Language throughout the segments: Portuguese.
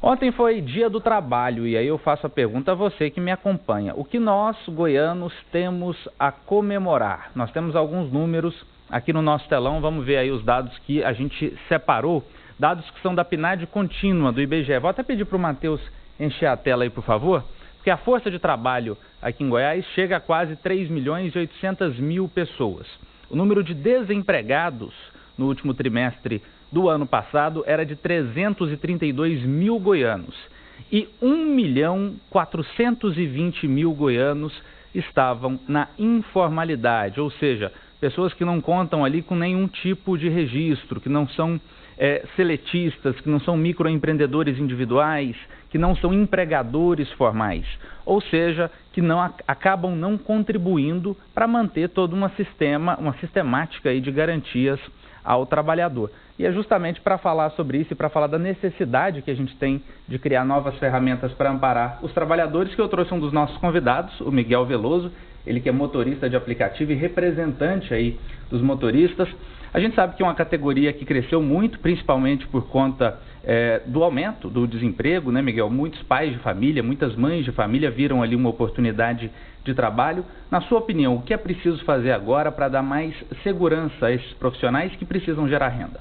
Ontem foi Dia do Trabalho e aí eu faço a pergunta a você que me acompanha. O que nós, goianos, temos a comemorar? Nós temos alguns números aqui no nosso telão, vamos ver aí os dados que a gente separou, dados que são da PNAD contínua do IBGE. Vou até pedir para o Matheus encher a tela aí, por favor, porque a força de trabalho aqui em Goiás chega a quase 3.800.000 pessoas. O número de desempregados no último trimestre do ano passado era de 332.000 goianos e 1.420.000 goianos estavam na informalidade, ou seja, pessoas que não contam ali com nenhum tipo de registro, que não são seletistas, que não são microempreendedores individuais, que não são empregadores formais, ou seja, que acabam não contribuindo para manter toda uma sistemática aí de garantias ao trabalhador. E é justamente para falar sobre isso e para falar da necessidade que a gente tem de criar novas ferramentas para amparar os trabalhadores que eu trouxe um dos nossos convidados, o Miguel Veloso, ele que é motorista de aplicativo e representante aí dos motoristas. A gente sabe que é uma categoria que cresceu muito, principalmente por conta do aumento do desemprego, né, Miguel? Muitos pais de família, muitas mães de família viram ali uma oportunidade de trabalho. Na sua opinião, o que é preciso fazer agora para dar mais segurança a esses profissionais que precisam gerar renda?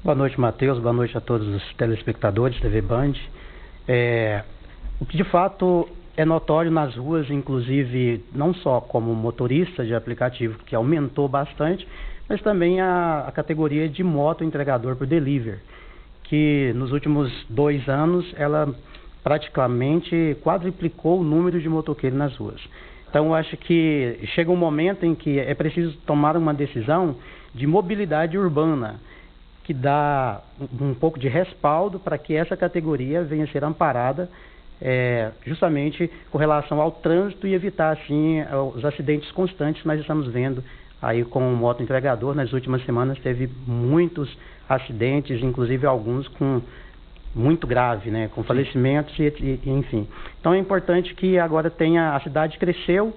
Boa noite, Matheus. Boa noite a todos os telespectadores da TV Band. O que de fato é notório nas ruas, inclusive não só como motorista de aplicativo, que aumentou bastante, mas também a categoria de moto entregador por delivery, que nos últimos 2 anos ela praticamente quadruplicou o número de motoqueiros nas ruas. Então eu acho que chega um momento em que é preciso tomar uma decisão de mobilidade urbana, que dá um pouco de respaldo para que essa categoria venha a ser amparada justamente com relação ao trânsito e evitar assim os acidentes constantes que nós estamos vendo aí com o moto entregador. Nas últimas semanas teve muitos acidentes, inclusive alguns com muito grave, né, com falecimentos e enfim. Então é importante que agora a cidade cresceu,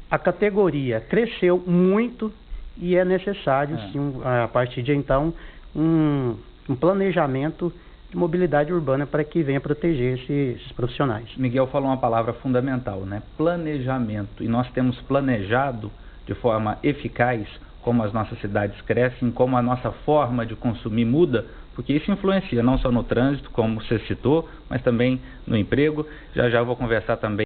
a categoria cresceu muito e é necessário sim, a partir de então um planejamento de mobilidade urbana para que venha proteger esses profissionais. Miguel falou uma palavra fundamental, né? Planejamento. E nós temos planejado de forma eficaz como as nossas cidades crescem, como a nossa forma de consumir muda, porque isso influencia não só no trânsito, como você citou, mas também no emprego. Já eu vou conversar também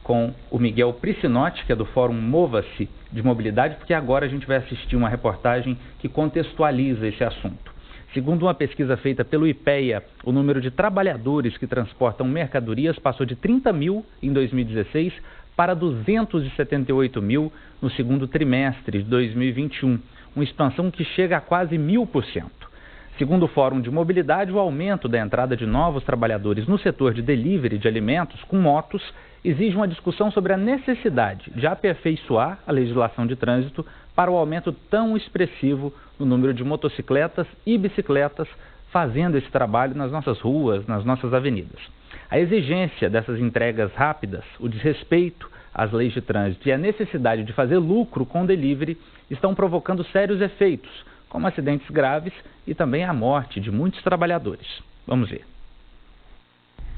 com o Miguel Priscinotti, que é do Fórum Mova-se de Mobilidade, porque agora a gente vai assistir uma reportagem que contextualiza esse assunto. Segundo uma pesquisa feita pelo IPEA, o número de trabalhadores que transportam mercadorias passou de 30.000 em 2016 para 278.000 no segundo trimestre de 2021, uma expansão que chega a quase 1.000%. Segundo o Fórum de Mobilidade, o aumento da entrada de novos trabalhadores no setor de delivery de alimentos com motos exige uma discussão sobre a necessidade de aperfeiçoar a legislação de trânsito para o aumento tão expressivo no número de motocicletas e bicicletas fazendo esse trabalho nas nossas ruas, nas nossas avenidas. A exigência dessas entregas rápidas, o desrespeito às leis de trânsito e a necessidade de fazer lucro com delivery estão provocando sérios efeitos, como acidentes graves e também a morte de muitos trabalhadores. Vamos ver.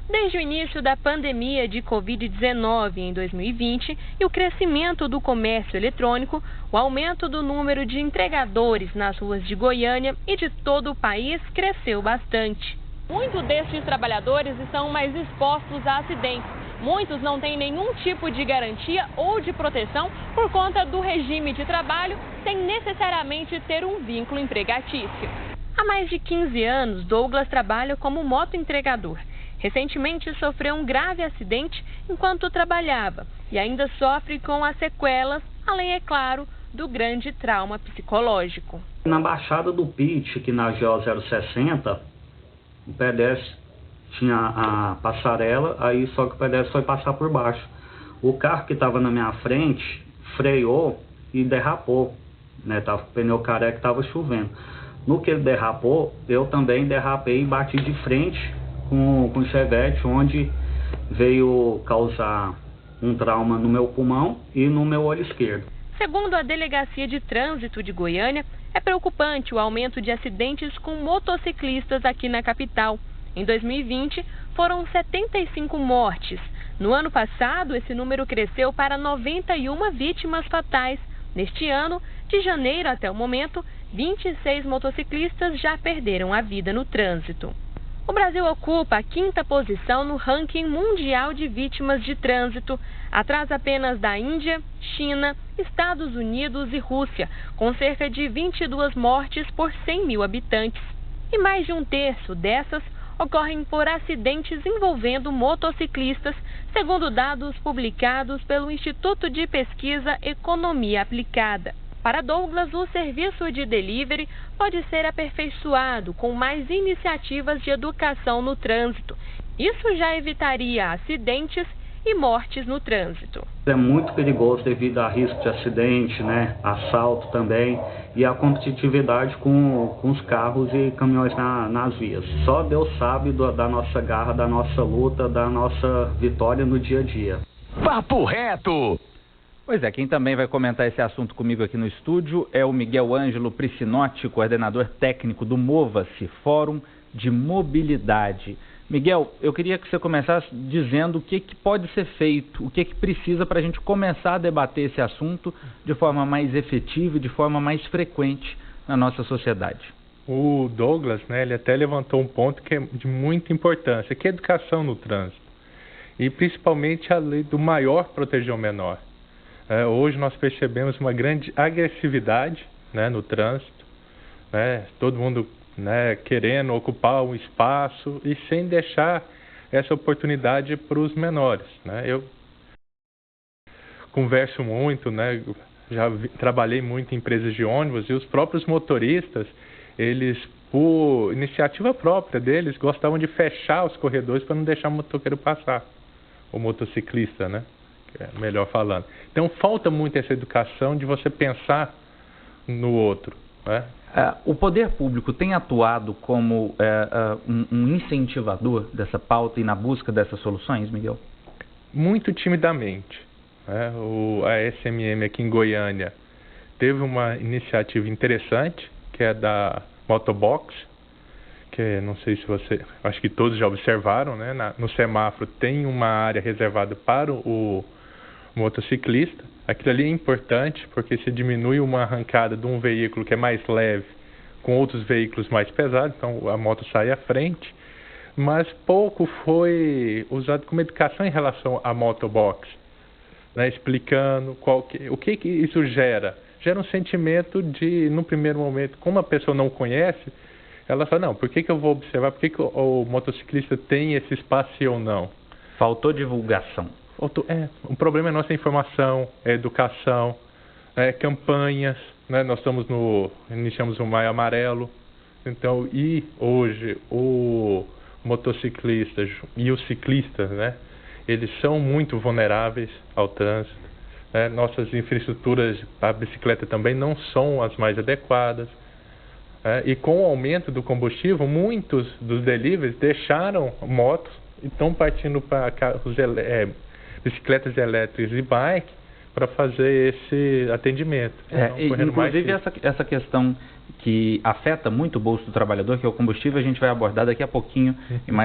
Desde o início da pandemia de Covid-19 em 2020 e o crescimento do comércio eletrônico, o aumento do número de entregadores nas ruas de Goiânia e de todo o país cresceu bastante. Muitos destes trabalhadores estão mais expostos a acidentes. Muitos não têm nenhum tipo de garantia ou de proteção por conta do regime de trabalho, sem necessariamente ter um vínculo empregatício. Há mais de 15 anos, Douglas trabalha como motoentregador. Recentemente sofreu um grave acidente enquanto trabalhava e ainda sofre com as sequelas, além, é claro, do grande trauma psicológico. Na Baixada do Pit, aqui na GO 060, o pedestre tinha a passarela, aí só que o pedestre foi passar por baixo. O carro que estava na minha frente freou e derrapou, né? Tava com o pneu careca, estava chovendo. No que ele derrapou, eu também derrapei e bati de frente com o Chevette, onde veio causar um trauma no meu pulmão e no meu olho esquerdo. Segundo a Delegacia de Trânsito de Goiânia, é preocupante o aumento de acidentes com motociclistas aqui na capital. Em 2020, foram 75 mortes. No ano passado, esse número cresceu para 91 vítimas fatais. Neste ano, de janeiro até o momento, 26 motociclistas já perderam a vida no trânsito. O Brasil ocupa a 5ª posição no ranking mundial de vítimas de trânsito, atrás apenas da Índia, China, Estados Unidos e Rússia, com cerca de 22 mortes por 100 mil habitantes. E mais de um terço dessas ocorrem por acidentes envolvendo motociclistas, segundo dados publicados pelo Instituto de Pesquisa Economia Aplicada. Para Douglas, o serviço de delivery pode ser aperfeiçoado com mais iniciativas de educação no trânsito. Isso já evitaria acidentes e mortes no trânsito. É muito perigoso devido a risco de acidente, né, assalto também, e a competitividade com os carros e caminhões nas vias. Só Deus sabe da nossa garra, da nossa luta, da nossa vitória no dia a dia. Papo reto! Pois é, quem também vai comentar esse assunto comigo aqui no estúdio é o Miguel Ângelo Priscinotti, coordenador técnico do MOVA-se, Fórum de Mobilidade. Miguel, eu queria que você começasse dizendo o que pode ser feito, o que precisa para a gente começar a debater esse assunto de forma mais efetiva e de forma mais frequente na nossa sociedade. O Douglas, né, ele até levantou um ponto que é de muita importância, que é a educação no trânsito. E principalmente a lei do maior proteger o menor. Hoje nós percebemos uma grande agressividade, né, no trânsito, né, todo mundo, né, querendo ocupar um espaço e sem deixar essa oportunidade para os menores, né. Eu converso muito, né, trabalhei muito em empresas de ônibus e os próprios motoristas, eles, por iniciativa própria deles, gostavam de fechar os corredores para não deixar o motoqueiro passar, o motociclista, né, melhor falando. Então falta muito essa educação de você pensar no outro, né? O poder público tem atuado como um incentivador dessa pauta e na busca dessas soluções, Miguel? Muito timidamente, né? A SMM aqui em Goiânia teve uma iniciativa interessante, que é da Motobox, que não sei se acho que todos já observaram, né? No semáforo tem uma área reservada para o motociclista. Aquilo ali é importante porque se diminui uma arrancada de um veículo que é mais leve com outros veículos mais pesados, então a moto sai à frente, mas pouco foi usado como educação em relação à motobox, né? Explicando o que isso gera. Gera um sentimento de, no primeiro momento, como a pessoa não conhece, ela fala, não, por que eu vou observar, por que o motociclista tem esse espaço e eu não? Faltou divulgação. O problema é nossa informação, é educação, campanhas, né? Nós iniciamos o Maio Amarelo, então, e hoje o motociclista e os ciclistas, né? Eles são muito vulneráveis ao trânsito, né? Nossas infraestruturas para a bicicleta também não são as mais adequadas, e com o aumento do combustível, muitos dos deliveries deixaram motos e estão partindo para carros bicicletas elétricas e bike para fazer esse atendimento. Inclusive essa questão que afeta muito o bolso do trabalhador, que é o combustível, a gente vai abordar daqui a pouquinho em mais